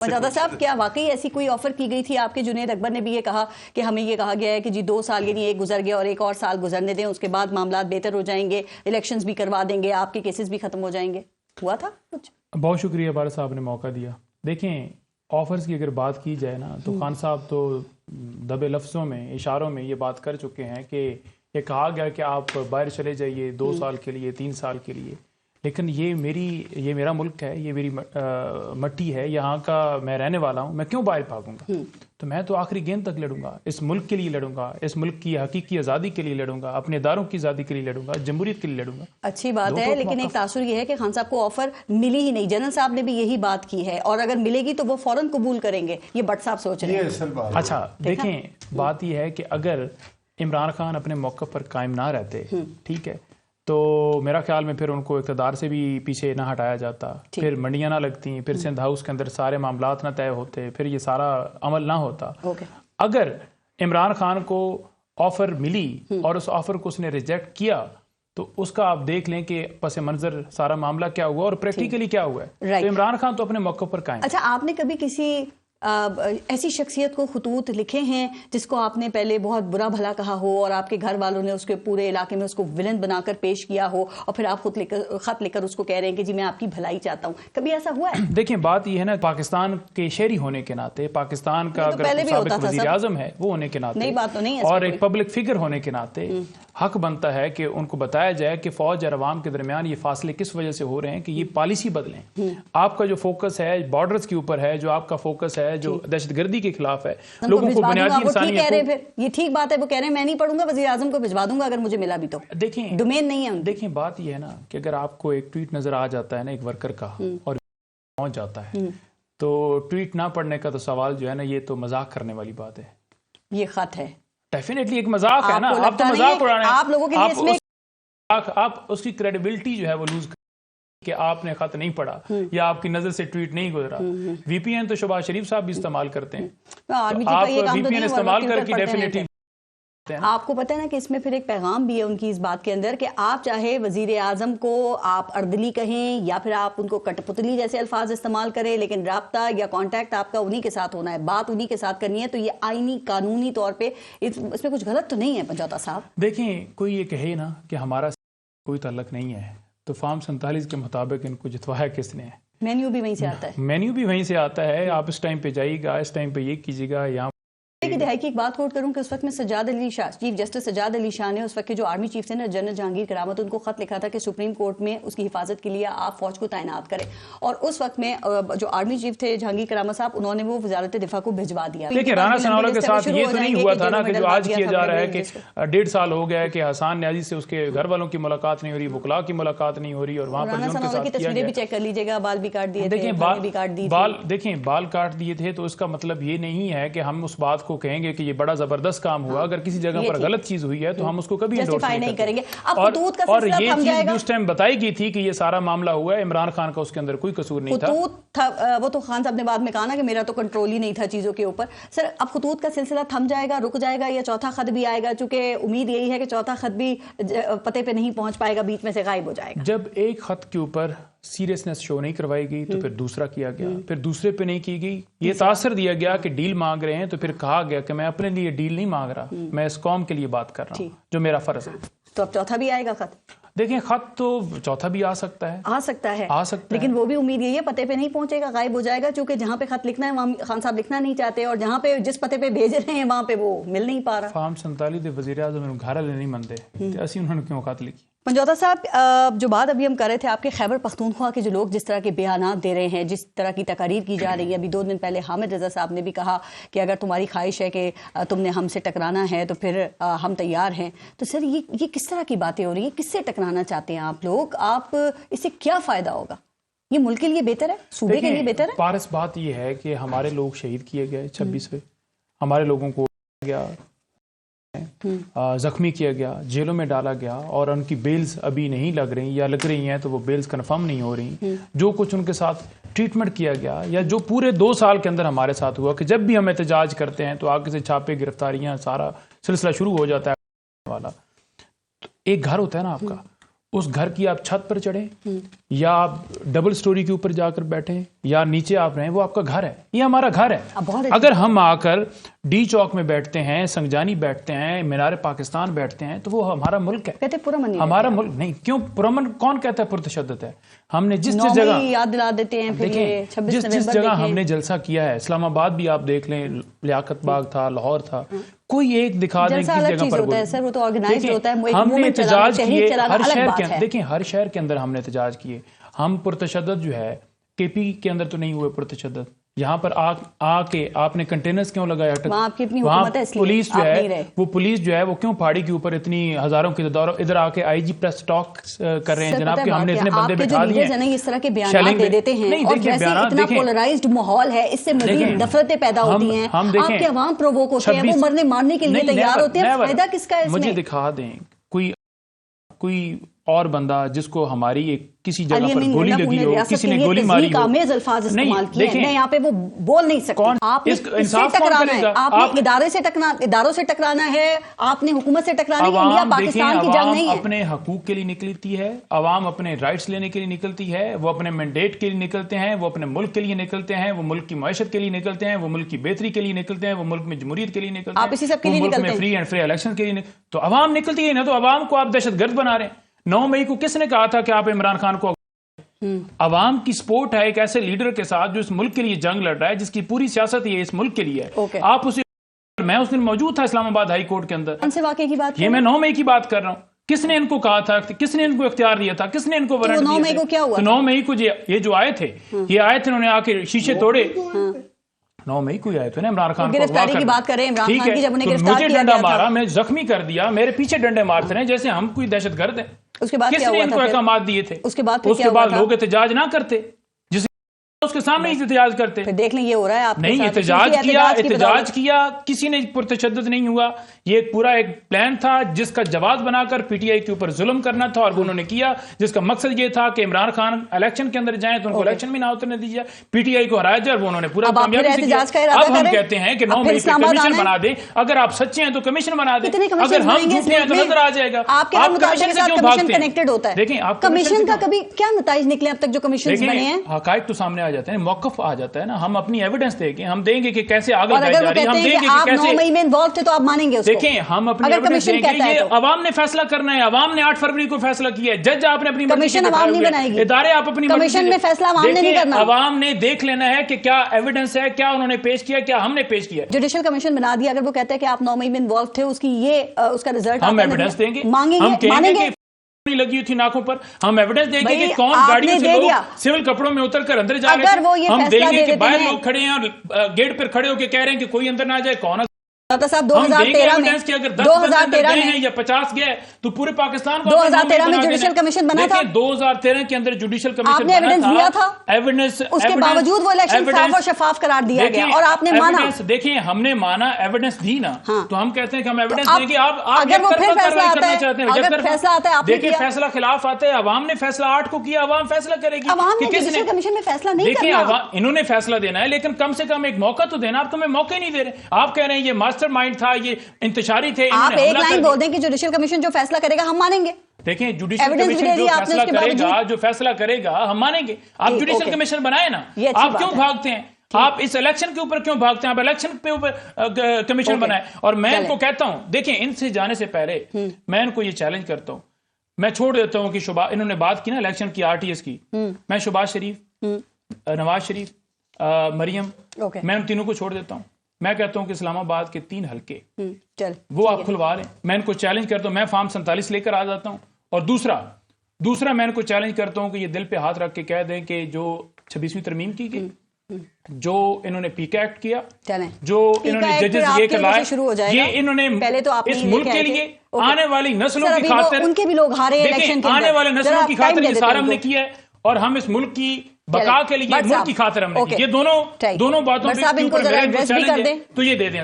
مجاہدہ صاحب کیا واقعی ایسی کوئی آفر کی گئی تھی آپ کے؟ جنید اکبر نے بھی یہ کہا کہ ہمیں یہ کہا گیا ہے کہ جی 2 سال یعنی ایک گزر گیا اور ایک اور سال گزرنے دیں، اس کے بعد معاملات بہتر ہو جائیں گے، الیکشنز بھی کروا دیں گے، آپ کے کیسز بھی ختم ہو جائیں گے. ہوا تھا کچھ؟ بہت شکریہ بارہ صاحب نے موقع دیا. دیکھیں آفرز کی اگر بات کی جائے نا تو خان صاحب تو دبے لفظوں میں اشاروں میں یہ بات کر چکے ہیں کہ یہ کہا گیا کہ آپ باہر چلے جائیے 2 سال کے لیے 3 سال کے لیے، لیکن یہ میرا ملک ہے، یہ میری مٹی ہے، یہاں کا میں رہنے والا ہوں، میں کیوں باہر بھاگوں گا؟ تو میں تو آخری گیند تک لڑوں گا، اس ملک کے لیے لڑوں گا، اس ملک کی حقیقی آزادی کے لیے لڑوں گا، اپنے اداروں کی آزادی کے لیے لڑوں گا، جمہوریت کے لیے لڑوں گا. اچھی بات ہے، لیکن ایک تاثر یہ ہے کہ خان صاحب کو آفر ملی ہی نہیں. جنرل صاحب نے بھی یہی بات کی ہے، اور اگر ملے گی تو وہ فوراً قبول کریں گے، یہ بٹ صاحب سوچ رہے ہیں. اچھا دیکھیں بات یہ ہے کہ اگر عمران خان اپنے موقف پر قائم نہ رہتے، ٹھیک ہے، تو میرا خیال میں پھر ان کو اقتدار سے بھی پیچھے نہ ہٹایا جاتا، پھر منڈیاں نہ لگتی، پھر سندھ ہاؤس کے اندر سارے معاملات نہ طے ہوتے، پھر یہ سارا عمل نہ ہوتا. اگر عمران خان کو آفر ملی اور اس آفر کو اس نے ریجیکٹ کیا تو اس کا آپ دیکھ لیں کہ پس منظر سارا معاملہ کیا ہوا اور پریکٹیکلی کیا ہوا ہے. تو عمران خان تو اپنے موقع پر قائم. اچھا آپ نے کبھی کسی ایسی شخصیت کو خطوط لکھے ہیں جس کو آپ نے پہلے بہت برا بھلا کہا ہو اور آپ کے گھر والوں نے اس کے پورے علاقے میں اس کو ولن بنا کر پیش کیا ہو، اور پھر آپ خط لکھ کر اس کو کہہ رہے ہیں کہ جی میں آپ کی بھلائی چاہتا ہوں؟ کبھی ایسا ہوا ہے؟ دیکھیں بات یہ ہے نا، پاکستان کے شہری ہونے کے ناطے، پاکستان کا اگر سابق وزیر اعظم ہے وہ ہونے کے ناطے اور ایک پبلک فگر ہونے کے ناطے حق بنتا ہے کہ ان کو بتایا جائے کہ فوج اور عوام کے درمیان یہ فاصلے کس وجہ سے ہو رہے ہیں، کہ یہ پالیسی بدلیں. آپ کا جو فوکس ہے بارڈرز کے اوپر ہے، جو آپ کا فوکس ہے جو دہشت گردی کے خلاف ہے، لوگوں کو بنیادی انسانی یہ ٹھیک بات ہے، وہ کہہ رہے ہیں میں نہیں پڑھوں گا، وزیر اعظم کو بھجوا دوں گا اگر مجھے ملا بھی تو. دیکھیں ڈومین نہیں ہے. دیکھیں بات یہ ہے نا کہ اگر آپ کو ایک ٹویٹ نظر آ جاتا ہے نا ایک ورکر کا اور پہنچ جاتا ہے تو ٹویٹ نہ پڑھنے کا تو سوال جو ہے نا یہ تو مذاق کرنے والی بات ہے. یہ خط ہے ڈیفینیٹلی ایک مذاق ہے نا، آپ تو مذاق اڑانے آپ لوگوں کے لیے اس میں آپ اس کی کریڈیبلٹی جو ہے وہ لوز کہ آپ نے خط نہیں پڑھا یا آپ کی نظر سے ٹویٹ نہیں گزرا. وی پی این تو شہباز شریف صاحب بھی استعمال کرتے ہیں، آپ وی پی این استعمال کر کے ڈیفینیٹلی. آپ کو پتہ ہے نا کہ اس میں پھر ایک پیغام بھی ہے ان کی اس بات کے اندر کہ آپ چاہے وزیر اعظم کو آپ اردلی کہیں یا پھر آپ ان کو کٹ پتلی جیسے الفاظ استعمال کریں، لیکن رابطہ یا کانٹیکٹ آپ کا انہی کے ساتھ ہونا ہے، بات انہی کے ساتھ کرنی ہے. تو یہ آئینی قانونی طور پہ اس میں کچھ غلط تو نہیں ہے مجاہدہ صاحب؟ دیکھیں کوئی یہ کہے نا کہ ہمارا کوئی تعلق نہیں ہے تو فارم 47 کے مطابق ان کو جتوایا کس نے؟ مینیو بھی وہیں سے آتا ہے. مینیو بھی وہیں سے آتا ہے. آپ اس ٹائم پہ جائیے گا، اس ٹائم پہ یہ کیجیے گا. یہاں کی دہائی کی ایک بات کوٹ کروں کہ اس وقت میں سجاد علی شاہ، چیف جسٹس سجاد علی شاہ نے اس وقت کے جو آرمی چیف تھے نا جنرل جہانگیر کرامت، ان کو خط لکھا تھا کہ سپریم کورٹ میں اس کی حفاظت کے لیے آپ فوج کو تعینات کریں. اور اس وقت میں جو آرمی چیف تھے جہانگیر کرامت صاحب، انہوں نے وہ وزارت دفاع کو بھجوا دیا. لیکن رانا ثناءاللہ کے ساتھ یہ تو نہیں ہوا تھا نا کہ جو آج کیا جا رہا ہے کہ 1.5 سال ہو گیا ہے کہ حسان نیازی سے اس کے گھر والوں کی ملاقات نہیں ہو رہی، وکلاء کی ملاقات نہیں ہو رہی، اور وہاں پر جو ان کے ساتھ کیا گیا. بھی چیک کر لیجیے گا، بال بھی کاٹ دیے تھے. دیکھیں بال کاٹ دیے تھے تو اس کا مطلب یہ نہیں ہے کہ ہم اس بات کو کہیں گے کہ یہ بڑا زبردست کام ہوا. اگر کسی جگہ پر غلط چیز ہوئی ہے تو ہم اس کو کبھی انڈورس نہیں کریں گے. اور یہ چیز بھی اس ٹائم بتائی گئی تھی کہ یہ سارا معاملہ ہوا ہے، عمران خان کا اس کے اندر کوئی قصور نہیں تھا. وہ تو خان صاحب نے بعد میں کہا نا کہ میرا تو کنٹرول ہی نہیں تھا چیزوں کے اوپر. سر اب خطوط کا سلسلہ تھم جائے گا، رک جائے گا، یا چوتھا خط بھی آئے گا؟ چونکہ امید یہی ہے کہ چوتھا خط بھی پتے پہ نہیں پہنچ پائے گا، بیچ میں سے غائب ہو جائے گا. جب ایک خط کے اوپر سیریسنس شو نہیں کروائی گئی تو پھر دوسرا کیا گیا، پھر دوسرے پہ نہیں کی گئی. یہ تاثر دیا گیا کہ ڈیل مانگ رہے ہیں تو پھر کہا گیا کہ میں اپنے لیے ڈیل نہیں مانگ رہا، میں اس قوم کے لیے بات کر رہا ہوں جو میرا فرض ہے. تو اب چوتھا بھی آئے گا خط؟ دیکھیں خط تو چوتھا بھی آ سکتا ہے، لیکن وہ بھی امید یہی ہے پتے پہ نہیں پہنچے گا، غائب ہو جائے گا. چونکہ جہاں پہ خط لکھنا ہے وہاں خان صاحب لکھنا نہیں چاہتے، اور جہاں پہ جس پتے پہ بھیج رہے ہیں وہاں پہ وہ مل نہیں پا رہا. فارم 47 دے وزیر اعظم گھر والے نہیں منتے تے اسی انہوں نے کیوں خط لکھی. مجاہدہ صاحب جو بات ابھی ہم کر رہے تھے، آپ کے خیبر پختونخوا کے جو لوگ جس طرح کے بیانات دے رہے ہیں، جس طرح کی تقاریر کی جا رہی ہے، ابھی 2 دن پہلے حامد رضا صاحب نے بھی کہا کہ اگر تمہاری خواہش ہے کہ تم نے ہم سے ٹکرانا ہے تو پھر ہم تیار ہیں. تو سر یہ کس طرح کی باتیں ہو رہی ہیں؟ کس سے ٹکرانا چاہتے ہیں آپ لوگ؟ آپ اس سے کیا فائدہ ہوگا؟ یہ ملک کے لیے بہتر ہے، صوبے کے لیے بہتر ہے؟ پارس بات یہ ہے کہ ہمارے لوگ شہید کیے گئے 26 ہمارے لوگوں کو گیا زخمی کیا گیا، جیلوں میں ڈالا گیا، اور ان کی بیلز ابھی نہیں لگ رہی یا لگ رہی ہیں تو وہ بیلز کنفرم نہیں ہو رہی. جو کچھ ان کے ساتھ ٹریٹمنٹ کیا گیا یا جو پورے 2 سال کے اندر ہمارے ساتھ ہوا کہ جب بھی ہم احتجاج کرتے ہیں تو آگے سے چھاپے، گرفتاریاں، سارا سلسلہ شروع ہو جاتا ہے والا. ایک گھر ہوتا ہے نا آپ کا، اس گھر کی آپ چھت پر چڑھیں یا آپ ڈبل سٹوری کے اوپر جا کر بیٹھیں یا نیچے آپ رہیں، وہ آپ کا گھر ہے، یہ ہمارا گھر ہے۔ اگر ہم آ کر ڈی چوک میں بیٹھتے ہیں، سنگجانی بیٹھتے ہیں، مینار پاکستان بیٹھتے ہیں، تو وہ ہمارا ملک ہے، ہمارا ملک نہیں۔ کیوں پرامن؟ کون کہتا ہے پرتشدد ہے؟ ہم نے جس جگہ یاد دلا دیتے ہیں، دیکھیں جس جگہ ہم نے جلسہ کیا ہے، اسلام آباد بھی آپ دیکھ لیں، لیاقت باغ تھا، لاہور تھا، کوئی ایک دکھا دیں کس جگہ پر ہم نے احتجاج کیے۔ ہر شہر کے اندر دیکھیں، ہر شہر کے اندر ہم نے احتجاج کیے۔ ہم پرتشدد جو ہے کے پی کے اندر تو نہیں ہوئے پرتشدد، یہاں پر آ کے آپ نے کنٹینرز کیوں لگایا؟ وہاں پولیس جو ہے، وہ پولیس جو ہے وہ کیوں پہاڑی کے اوپر اتنی ہزاروں کی ادھر آ کے آئی جی پریس ٹاک کر رہے ہیں جناب کہ ہم نے اتنے بندے بٹھا لیے ہیں، اس طرح کے بیانات دے دیتے ہیں اور ویسے اتنا پولرائزڈ ماحول ہے، اس سے مزید نفرتیں پیدا ہوتی ہیں، آپ کے عوام پرووک ہوتے ہیں، وہ مرنے مارنے کے لیے تیار ہوتے ہیں، فائدہ کس کا ہے اس میں؟ مجھے دکھا دیں کوئی اور بندہ جس کو ہماری ایک کسی جگہ پر گولی لگی ہو، کسی نے گولی ماری ہو، آمیز الفاظ استعمال کیے ہیں، یہاں پہ وہ بول نہیں سکتے۔ آپ نے اس سے ٹکرانا ہے، آپ نے اداروں سے ٹکرانا ہے، آپ نے حکومت سے ٹکرانا ہے۔ انڈیا پاکستان کی جنگ نہیں ہے۔ اپنے حقوق کے لیے نکلتی ہے، عوام اپنے رائٹس لینے کے لیے نکلتی ہے، وہ اپنے مینڈیٹ کے لیے نکلتے ہیں، وہ اپنے ملک کے لیے نکلتے ہیں، وہ ملک کی معیشت کے لیے نکلتے ہیں، وہ ملک کی بہتری کے لیے نکلتے ہیں، وہ ملک میں جمہوریت کے لیے نکلتے ہیں، آپ اسی سب کے لیے ملک میں فری اینڈ فیئر الیکشن کے لیے۔ تو عوام نکلتی ہے نا، تو عوام کو آپ دہشت گرد بنا رہے ہیں۔ 9 مئی کو کس نے کہا تھا کہ آپ عمران خان کو؟ عوام کی سپورٹ ہے ایک ایسے لیڈر کے ساتھ جو اس ملک کے لیے جنگ لڑ رہا ہے، جس کی پوری سیاست یہ اس ملک کے لیے ہے۔ آپ اسے، میں اس دن موجود تھا اسلام آباد ہائی کورٹ کے اندر، کون سے واقعے کی بات؟ یہ میں 9 مئی کی بات کر رہا ہوں۔ کس نے ان کو کہا تھا؟ کس نے ان کو اختیار دیا تھا؟ کس نے ان کو وارنٹ دیا؟ 9 مئی کو کیا ہوا؟ 9 مئی کو یہ جو آئے تھے، انہوں نے آ کے شیشے توڑے۔ 9 مئی کو آئے تھے نا عمران خان کو گرفتاری کی بات کریں، عمران خان کی جب انہیں گرفتار کیا مجھے ڈنڈا مارا، میں زخمی کر دیا، میرے پیچھے ڈنڈے مارتے رہے جیسے ہم کوئی دہشت گرد ہیں۔ اس کے بعد کس نے ان کو احکامات دیے تھے؟ اس کے بعد لوگ احتجاج نہ کرتے، جس اس کے سامنے احتجاج کرتے؟ پھر دیکھ لیں یہ ہو رہا ہے آپ نہیں، احتجاج کیا، کسی نے پرتشدد نہیں ہوا۔ یہ ایک پورا ایک پلان تھا جس کا جواز بنا کر پی ٹی آئی کے اوپر ظلم کرنا تھا، اور وہ انہوں نے کیا، جس کا مقصد یہ تھا کہ عمران خان الیکشن کے اندر جائیں تو ان کو الیکشن میں نہ اترنے دیجیے، پی ٹی آئی کو ہرایا جائے، اور وہ انہوں نے پورا کامیابی سے کیا۔ اب ہم کہتے ہیں کہ 9 مئی کو کمیشن بنا دیں، اگر آپ سچے ہیں تو کمیشن بنا دیں، اگر ہم جھوٹے ہیں تو نظر آ جائے گا۔ آپ کمیشن سے کیوں بھاگتے ہیں؟ دیکھیں آپ کمیشن کا کبھی کیا نتائج نکلے اب تک جو کمیشن بنے ہیں؟ حقائق تو سامنے آ جاتے ہیں، موقف آ جاتا ہے نا، ہم اپنی ایویڈنس دیں گے، ہم دیں گے کہ کیسے آگے بڑھ جا رہی ہے، ہم دیں گے کہ کیسے 9 مئی میں انوالو تھے تو آپ مانیں گے اس کو؟ دیکھیں ہم اپنی ایویڈنس دیں گے، یہ عوام نے فیصلہ کرنا ہے، عوام نے 8 فروری کو فیصلہ کیا ہے، جج آپ نے اپنی کمیشن عوام نہیں بنائے گی، ادارے آپ اپنی کمیشن میں فیصلہ عوام نے نہیں کرنا، عوام نے دیکھ لینا ہے کہ کیا ایویڈنس ہے، کیا انہوں نے پیش کیا، کیا ہم نے پیش کیا۔ جوڈیشل کمیشن بنا دیا، اگر وہ کہتے ہیں کہ آپ 9 مئی میں انوالو تھے، اس کی یہ اس کا رزلٹ ہم ایویڈنس دیں گے، مانگیں گے، مانیں گے لگی ہوئی تھی ناکوں پر، ہم ایویڈنس دیں گے کہ کون گاڑیوں سے لوگ سول کپڑوں میں اتر کر اندر جا رہے ہیں، ہم دیں گے کہ باہر لوگ کھڑے ہیں اور گیٹ پر کھڑے ہو کے کہہ رہے ہیں کہ کوئی اندر نہ جائے، کون صاحب 2013 میں کہ اگر 10 گئے ہیں یا 50 گئے تو پورے پاکستان کو 2013 میں جوڈیشل کمیشن بنا تھا، 2013 کے اندر جوڈیشل کمیشن آپ نے ایویڈنس دیا تھا، ایویڈنس اس کے باوجود وہ الیکشن صاف اور شفاف قرار دیا گیا اور آپ نے مانا۔ دیکھیں ہم نے مانا، ایویڈنس دی نا، تو ہم کہتے ہیں کہ ہم ایویڈنس دیں گے۔ آپ اگر وہ پھر فیصلہ آتا ہے، دیکھیں فیصلہ خلاف آتا ہے، عوام نے فیصلہ 8 کو کیا، عوام فیصلہ کرے گی، عوام نے جوڈیشل کمیشن میں فیصلہ نہیں کرنا، انہوں نے فیصلہ دینا ہے، لیکن کم سے کم ایک موقع تو دینا۔ آپ تو ہمیں موقع ہی نہیں دے رہے، آپ کہہ رہے ہیں یہ ماسٹر مائنڈ تھا، یہ انتشاری تھے۔ آپ ایک لائن بول دیں کہ جوڈیشل کمیشن جو فیصلہ کرے گا ہم مانیں گے۔ دیکھیں جوڈیشل کمیشن جو فیصلہ کرے گا ہم مانیں گے۔ آپ جوڈیشل کمیشن بنائے نا، آپ کیوں بھاگتے ہیں؟ آپ اس الیکشن کے اوپر کیوں بھاگتے ہیں؟ آپ الیکشن پہ اوپر کمیشن بنائے۔ اور میں ان کو کہتا ہوں، دیکھیں ان سے جانے سے پہلے میں ان کو یہ چیلنج کرتا ہوں، میں چھوڑ دیتا ہوں کہ انہوں نے بات کی نا الیکشن کی، RTS کی، میں شہباز شریف، نواز شریف، مریم، میں ان تینوں کو چھوڑ دیتا ہوں۔ میں کہتا ہوں کہ اسلام آباد کے 3 حلقے وہ آپ کھلوا لیں۔ میں ان کو چیلنج کرتا ہوں، میں فارم 47 لے کر آ جاتا ہوں۔ اور دوسرا میں ان کو چیلنج کرتا ہوں کہ یہ دل پہ ہاتھ رکھ کے کہہ دیں کہ جو 26ویں ترمیم کی گئی، جو انہوں نے پیک ایکٹ کیا، جو انہوں نے ججز یہ کرائے، یہ انہوں نے اس ملک کے لیے آنے والی نسلوں کی خاطر، ان کے بھی لوگ ہارے الیکشن کے اندر، آنے والے نسلوں کی خاطر یہ سارا ہم نے کیا ہے، اور ہم اس ملک کی بقا کے لیے، ملک کی خاطر ہم نے، یہ دونوں باتوں پہ تو یہ دے دیں۔